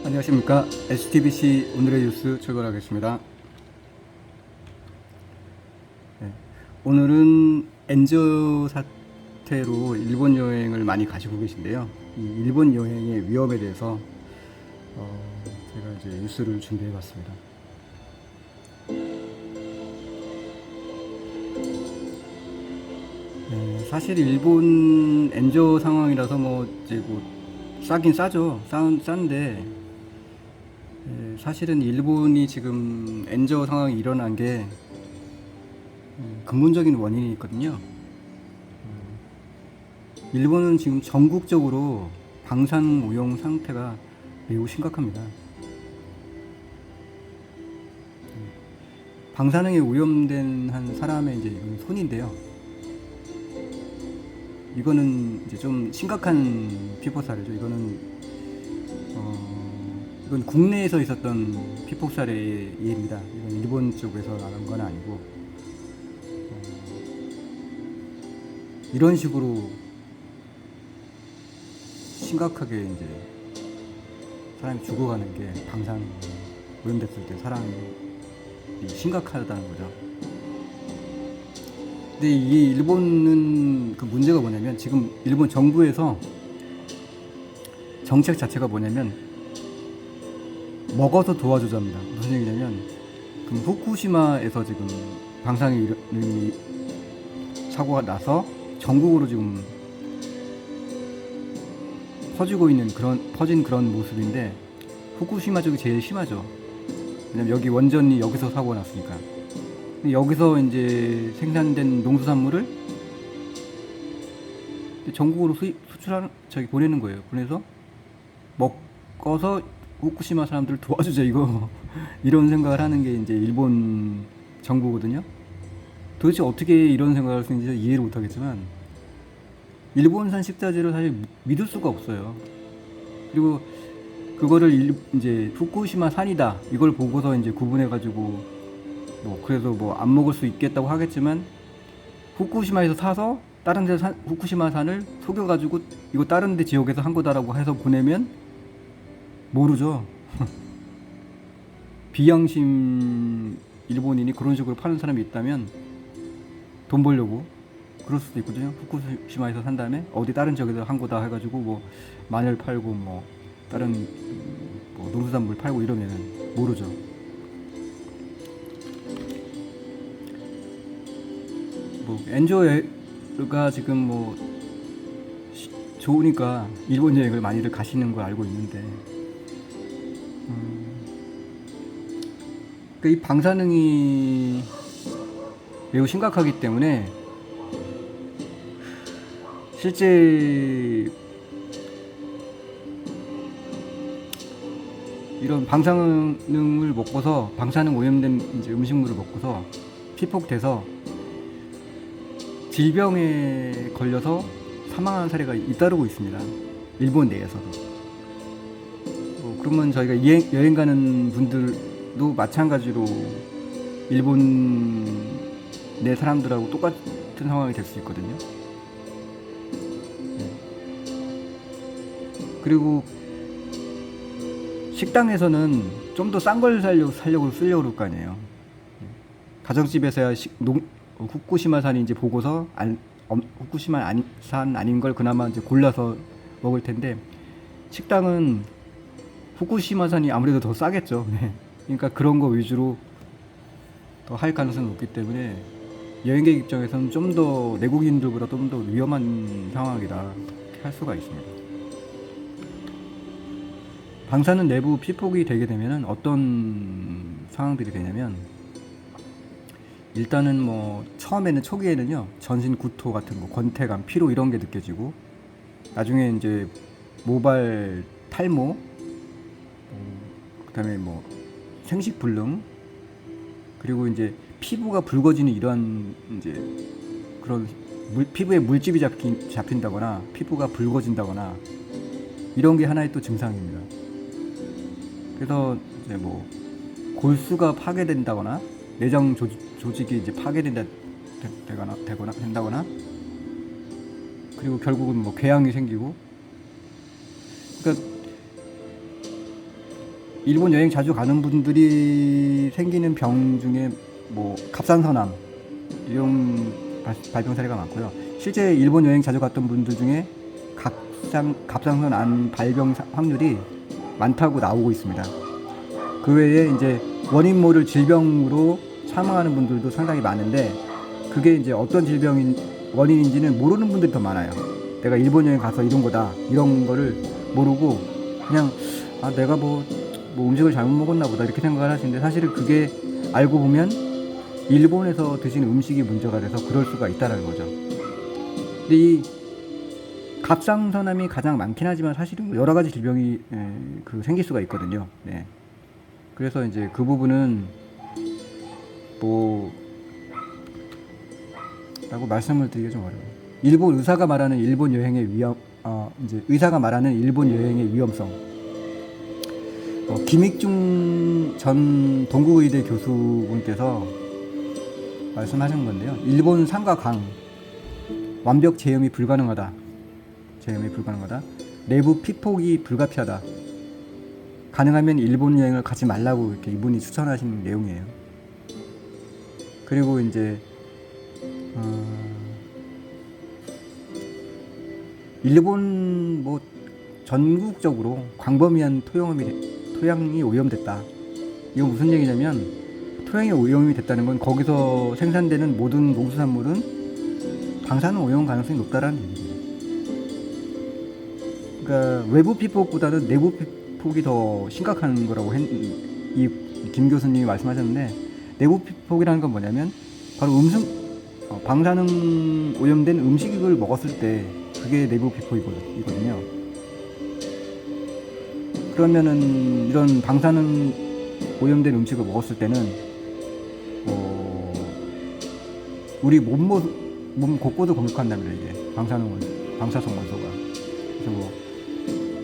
안녕하십니까. STBC 오늘의 뉴스 출발하겠습니다. 네, 오늘은 엔저 사태로 일본 여행을 많이 가시고 계신데요. 이 일본 여행의 위험에 대해서 제가 이제 뉴스를 준비해 봤습니다. 네, 사실 일본 엔저 상황이라서 싸긴 싸죠. 싼데 사실은 일본이 지금 엔저 상황이 일어난 게 근본적인 원인이 있거든요. 일본은 지금 전국적으로 방사능 오염 상태가 매우 심각합니다. 방사능에 오염된 한 사람의 이제 이건 손인데요. 이거는 이제 좀 심각한 피폭 사례죠. 이건 국내에서 있었던 피폭 사례의 예입니다. 이건 일본 쪽에서 나온 건 아니고 이런 식으로 심각하게 이제 사람이 죽어가는 게 방사능 오염됐을 때 사람이 심각하다는 거죠. 근데 이 일본은 그 문제가 뭐냐면 지금 일본 정부에서 정책 자체가 뭐냐면 먹어서 도와주자입니다. 무슨 얘기냐면 그럼 후쿠시마에서 지금 방사능 사고가 나서 전국으로 지금 퍼진 그런 모습인데 후쿠시마 쪽이 제일 심하죠. 왜냐면 여기 원전이 여기서 사고가 났으니까. 여기서 이제 생산된 농수산물을 전국으로 보내는 거예요. 보내서 먹어서 후쿠시마 사람들을 도와주자 이거 이런 생각을 하는 게 이제 일본 정부거든요. 도대체 어떻게 이런 생각을 할 수 있는지 이해를 못하겠지만 일본산 식자재를 사실 믿을 수가 없어요. 그리고 그거를 이제 후쿠시마 산이다 이걸 보고서 이제 구분해가지고 그래서 안 먹을 수 있겠다고 하겠지만 후쿠시마에서 사서 다른 데 후쿠시마 산을 속여가지고 이거 다른 데 지역에서 한 거다라고 해서 보내면 모르죠. 비양심 일본인이 그런 식으로 파는 사람이 있다면 돈 벌려고 그럴 수도 있거든요. 후쿠시마에서 산 다음에 어디 다른 지역에서 한 거다 해가지고 마늘 팔고 다른 농수산물 팔고 이러면은 모르죠. 엔조가 지금 좋으니까 일본 여행을 많이들 가시는 걸 알고 있는데 이 방사능이 매우 심각하기 때문에 실제 이런 방사능을 먹고서 방사능 오염된 이제 음식물을 먹고서 피폭돼서 질병에 걸려서 사망한 사례가 잇따르고 있습니다. 일본 내에서도. 그러면 저희가 여행 가는 분들도 마찬가지로 일본 내 사람들하고 똑같은 상황이 될 수 있거든요. 그리고 식당에서는 좀 더 싼 걸 쓰려고 그럴 거 아니에요. 가정집에서야 후쿠시마산이 이제 보고서 후쿠시마산 아닌 걸 그나마 이제 골라서 먹을 텐데 식당은 후쿠시마산이 아무래도 더 싸겠죠. 네. 그러니까 그런 거 위주로 더 할 가능성이 높기 때문에 여행객 입장에서는 좀 더 내국인들보다 좀 더 위험한 상황이다 이렇게 할 수가 있습니다. 방사능 내부 피폭이 되게 되면은 어떤 상황들이 되냐면 일단은 처음에는 초기에는요 전신 구토 같은 거, 권태감, 피로 이런 게 느껴지고 나중에 이제 모발 탈모, 그다음에 생식불능, 그리고 이제 피부가 붉어지는 이러한 이제 그런 피부에 물집이 잡힌다거나 피부가 붉어진다거나 이런 게 하나의 또 증상입니다. 그래서 이제 골수가 파괴된다거나 내장 조직이 이제 된다거나 그리고 결국은 궤양이 생기고, 그러니까 일본 여행 자주 가는 분들이 생기는 병 중에 뭐 갑상선암 이런 발병 사례가 많고요. 실제 일본 여행 자주 갔던 분들 중에 갑상선암 발병 확률이 많다고 나오고 있습니다. 그 외에 이제 원인 모를 질병으로 사망하는 분들도 상당히 많은데, 그게 이제 어떤 질병인 원인인지는 모르는 분들이 더 많아요. 내가 일본 여행 가서 이런 거다 이런 거를 모르고 그냥 내가 뭐 음식을 잘못 먹었나 보다 이렇게 생각을 하시는데, 사실은 그게 알고 보면 일본에서 드신 음식이 문제가 돼서 그럴 수가 있다는 거죠. 근데 이 갑상선암이 가장 많긴 하지만 사실은 여러 가지 질병이 생길 수가 있거든요. 네. 그래서 이제 그 부분은 라고 말씀을 드리기 좀 어려워요. 일본 의사가 말하는 일본 여행의 의사가 말하는 일본 여행의 위험성. 김익중 전 동국의대 교수분께서 말씀하신 건데요. 일본 산과 강, 완벽 제염이 불가능하다. 내부 피폭이 불가피하다. 가능하면 일본 여행을 가지 말라고 이렇게 이분이 추천하신 내용이에요. 그리고 이제 일본 전국적으로 광범위한 토양이 오염됐다. 이건 무슨 얘기냐면, 토양이 오염이 됐다는 건 거기서 생산되는 모든 농수산물은 방사능 오염 가능성이 높다라는 얘기예요. 그러니까 외부 피폭보다는 내부 피폭이 더 심각한 거라고 이 김 교수님이 말씀하셨는데, 내부 피폭이라는 건 뭐냐면 바로 방사능 오염된 음식을 먹었을 때 그게 내부 피폭이거든요. 그러면은 이런 방사능 오염된 음식을 먹었을 때는 우리 몸 곳곳을 공격한답니다. 이게 방사성 원소가. 그래서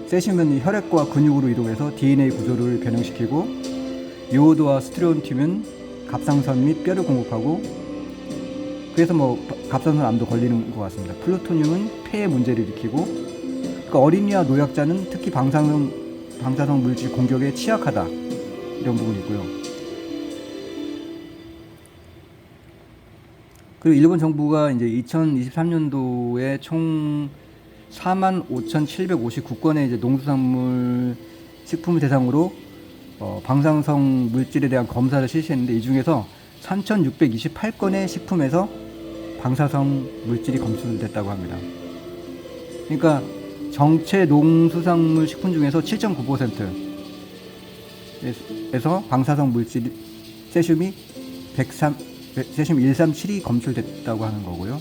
세슘은 혈액과 근육으로 이동해서 DNA 구조를 변형시키고, 요오드와 스트론튬은 갑상선 및 뼈를 공급하고, 그래서 갑상선암도 걸리는 것 같습니다. 플루토늄은 폐에 문제를 일으키고, 그러니까 어린이와 노약자는 특히 방사성 물질 공격에 취약하다, 이런 부분이 있고요. 그리고 일본 정부가 이제 2023년도에 총 45,759건의 이제 농수산물 식품을 대상으로 방사성 물질에 대한 검사를 실시했는데, 이 중에서 3,628건의 식품에서 방사성 물질이 검출됐다고 합니다. 그러니까 정체 농수산물 식품 중에서 7.9%에서 방사성 물질 세슘이 세슘 137이 검출됐다고 하는 거고요.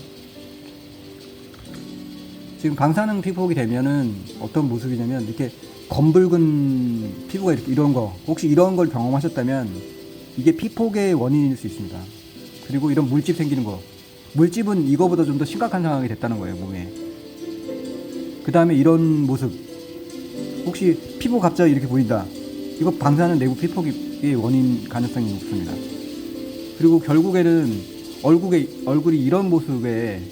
지금 방사능 피폭이 되면은 어떤 모습이냐면, 이렇게 검붉은 피부가 이런 거, 혹시 이런 걸 경험하셨다면 이게 피폭의 원인일 수 있습니다. 그리고 이런 물집 생기는 거, 물집은 이거보다 좀 더 심각한 상황이 됐다는 거예요, 몸에. 그 다음에 이런 모습, 혹시 피부 갑자기 이렇게 보인다, 이거 방사능 내부 피폭의 원인 가능성이 높습니다. 그리고 결국에는 얼굴이 이런 모습에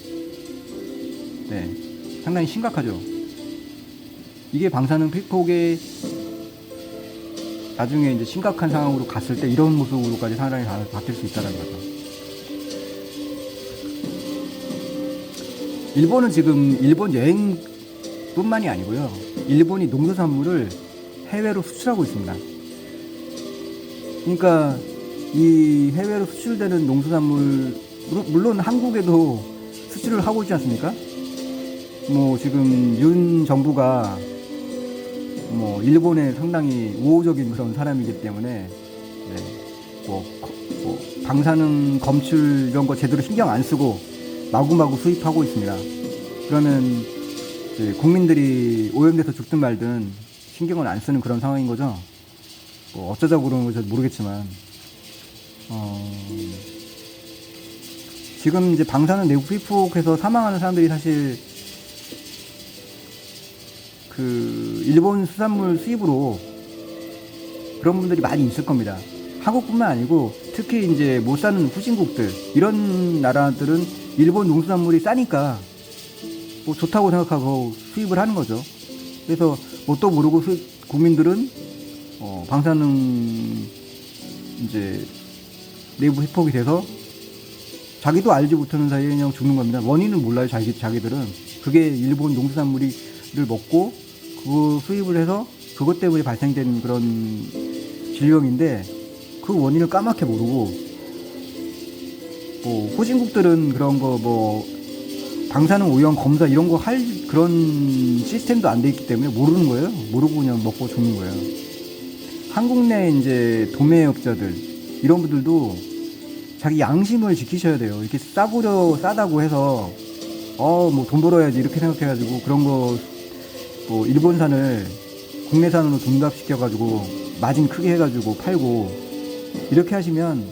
상당히 심각하죠. 이게 방사능 피폭의 나중에 이제 심각한 상황으로 갔을 때 이런 모습으로까지 상당히 바뀔 수 있다는 거죠. 일본은 지금 일본 여행뿐만이 아니고요, 일본이 농수산물을 해외로 수출하고 있습니다. 그러니까 이 해외로 수출되는 농수산물, 물론 한국에도 수출을 하고 있지 않습니까? 지금 윤 정부가 일본에 상당히 우호적인 그런 사람이기 때문에 방사능 검출 이런 거 제대로 신경 안 쓰고 마구마구 수입하고 있습니다. 그러면 국민들이 오염돼서 죽든 말든 신경을 안 쓰는 그런 상황인 거죠. 어쩌자고 그러는 건지 모르겠지만, 지금 이제 방사능 내부 피폭해서 사망하는 사람들이 사실 일본 수산물 수입으로 그런 분들이 많이 있을 겁니다. 한국뿐만 아니고 특히 이제 못 사는 후진국들, 이런 나라들은 일본 농수산물이 싸니까 좋다고 생각하고 수입을 하는 거죠. 그래서 뭣도 모르고 국민들은 방사능 이제 내부 회복이 돼서 자기도 알지 못하는 사이에 그냥 죽는 겁니다. 원인은 몰라요, 자기들은. 그게 일본 농수산물을 먹고 그거 수입을 해서 그것 때문에 발생된 그런 질병인데 그 원인을 까맣게 모르고, 후진국들은 그런 거 방사능 오염 검사 이런 거 할 그런 시스템도 안 돼 있기 때문에 모르는 거예요. 모르고 그냥 먹고 죽는 거예요. 한국 내 이제 도매업자들 이런 분들도 자기 양심을 지키셔야 돼요. 이렇게 싸다고 해서 뭐 돈 벌어야지 이렇게 생각해가지고 그런 거 일본산을 국내산으로 둔갑시켜가지고 마진 크게 해가지고 팔고 이렇게 하시면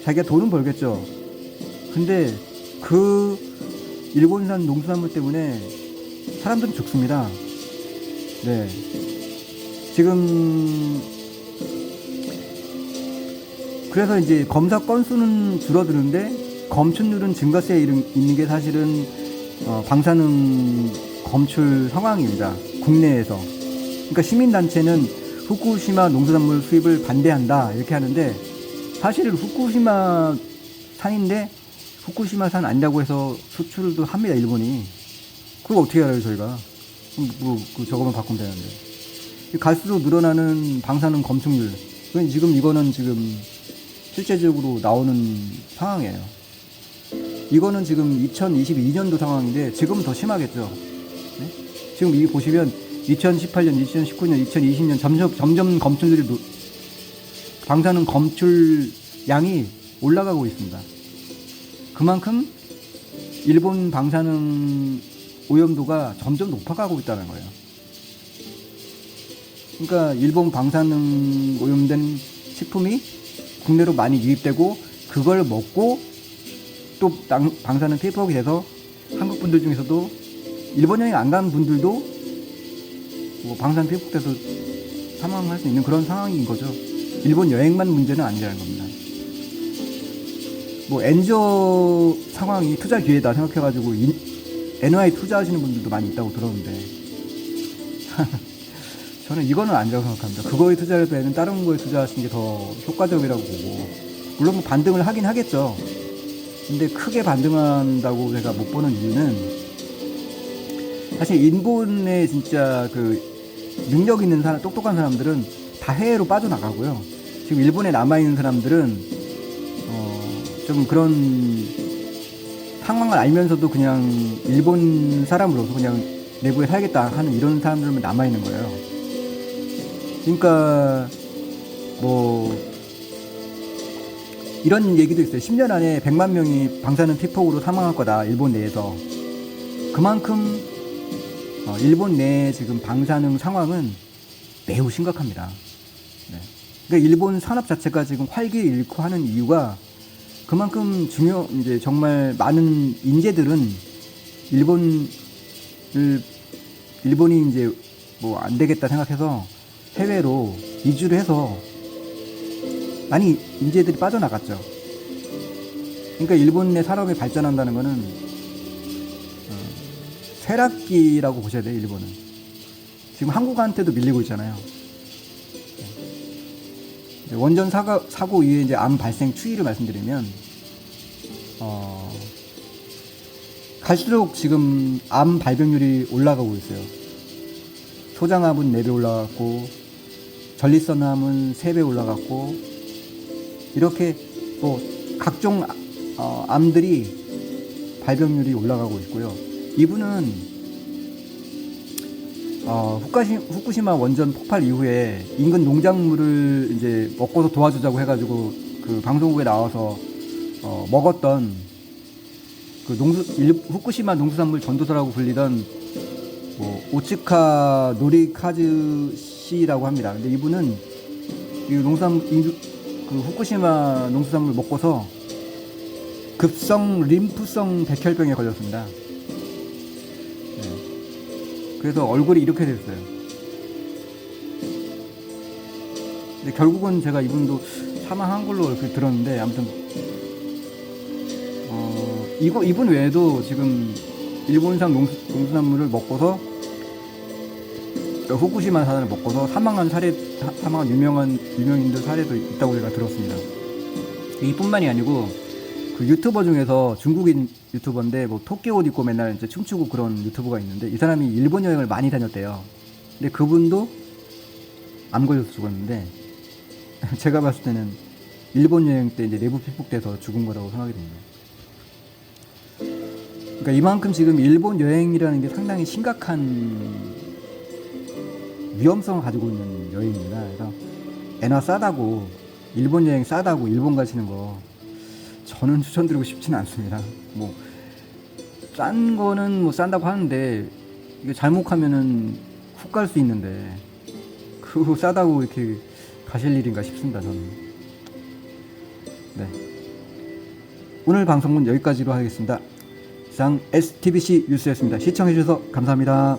자기가 돈은 벌겠죠. 근데 그 일본산 농수산물 때문에 사람들은 죽습니다. 네. 지금 그래서 이제 검사 건수는 줄어드는데 검출률은 증가세에 있는 게 사실은 방사능 검출 상황입니다. 국내에서. 그러니까 시민단체는 후쿠시마 농수산물 수입을 반대한다 이렇게 하는데 사실은 후쿠시마 산인데 후쿠시마 산 아니라고 해서 수출도 합니다, 일본이. 그걸 어떻게 알아요, 저희가? 저거만 바꾸면 되는데. 갈수록 늘어나는 방사능 검출률. 이거는 지금 실제적으로 나오는 상황이에요. 이거는 지금 2022년도 상황인데 지금은 더 심하겠죠. 네? 지금 이게 보시면 2018년, 2019년, 2020년 점점 검출률이 방사능 검출 양이 올라가고 있습니다. 그만큼 일본 방사능 오염도가 점점 높아가고 있다는 거예요. 그러니까 일본 방사능 오염된 식품이 국내로 많이 유입되고 그걸 먹고 또 방사능 피폭이 돼서 한국 분들 중에서도 일본 여행 안 간 분들도 방사능 피폭돼서 사망할 수 있는 그런 상황인 거죠. 일본 여행만 문제는 아니라는 겁니다. 엔저 상황이 투자 기회다 생각해가지고 NY 투자하시는 분들도 많이 있다고 들었는데 저는 이거는 아니라고 생각합니다. 그거에 투자할 때는 다른 거에 투자하시는 게 더 효과적이라고 보고, 물론 반등을 하긴 하겠죠. 근데 크게 반등한다고 제가 못 보는 이유는 사실 일본에 진짜 그 능력 있는 사람, 똑똑한 사람들은 다 해외로 빠져나가고요. 지금 일본에 남아있는 사람들은 좀 그런 상황을 알면서도 그냥 일본 사람으로서 그냥 내부에 살겠다 하는 이런 사람들만 남아있는 거예요. 그러니까 이런 얘기도 있어요. 10년 안에 100만 명이 방사능 피폭으로 사망할 거다, 일본 내에서. 그만큼 일본 내의 지금 방사능 상황은 매우 심각합니다. 네. 그러니까 일본 산업 자체가 지금 활기를 잃고 하는 이유가 그만큼 이제 정말 많은 인재들은 일본이 이제 안 되겠다 생각해서 해외로 이주를 해서 많이 인재들이 빠져나갔죠. 그러니까 일본 내 산업이 발전한다는 거는 쇠락기라고 보셔야 돼요, 일본은. 지금 한국한테도 밀리고 있잖아요. 원전 사고 이후에 이제 암 발생 추이를 말씀드리면, 갈수록 지금 암 발병률이 올라가고 있어요. 소장암은 4배 올라갔고, 전립선암은 3배 올라갔고, 이렇게 각종 암들이 발병률이 올라가고 있고요. 이분은 후쿠시마 원전 폭발 이후에 인근 농작물을 이제 먹고서 도와주자고 해가지고 그 방송국에 나와서 먹었던 그 후쿠시마 농수산물 전도사라고 불리던 오츠카 노리카즈 씨라고 합니다. 근데 이분은 그 후쿠시마 농수산물 먹고서 급성 림프성 백혈병에 걸렸습니다. 그래서 얼굴이 이렇게 됐어요. 근데 결국은 제가 이분도 사망한 걸로 이렇게 들었는데, 아무튼 이분 외에도 지금 일본산 농수산물을 먹고서 후쿠시마 산을 먹고서 사망한 유명인들 사례도 있다고 제가 들었습니다. 이뿐만이 아니고 그 유튜버 중에서 중국인 유튜버인데 뭐 토끼 옷 입고 맨날 이제 춤추고 그런 유튜버가 있는데 이 사람이 일본 여행을 많이 다녔대요. 근데 그분도 암 걸려서 죽었는데 제가 봤을 때는 일본 여행 때 이제 내부 피폭돼서 죽은 거라고 생각이 됩니다. 그러니까 이만큼 지금 일본 여행이라는 게 상당히 심각한 위험성을 가지고 있는 여행입니다. 그래서 애나 싸다고 일본 여행 싸다고 일본 가시는 거 저는 추천드리고 싶지는 않습니다. 뭐 싼 거는 뭐 싼다고 하는데 이게 잘못하면은 훅 갈 수 있는데 그거 싸다고 이렇게 가실 일인가 싶습니다. 저는. 네. 오늘 방송은 여기까지로 하겠습니다. 이상 STBC 뉴스였습니다. 시청해주셔서 감사합니다.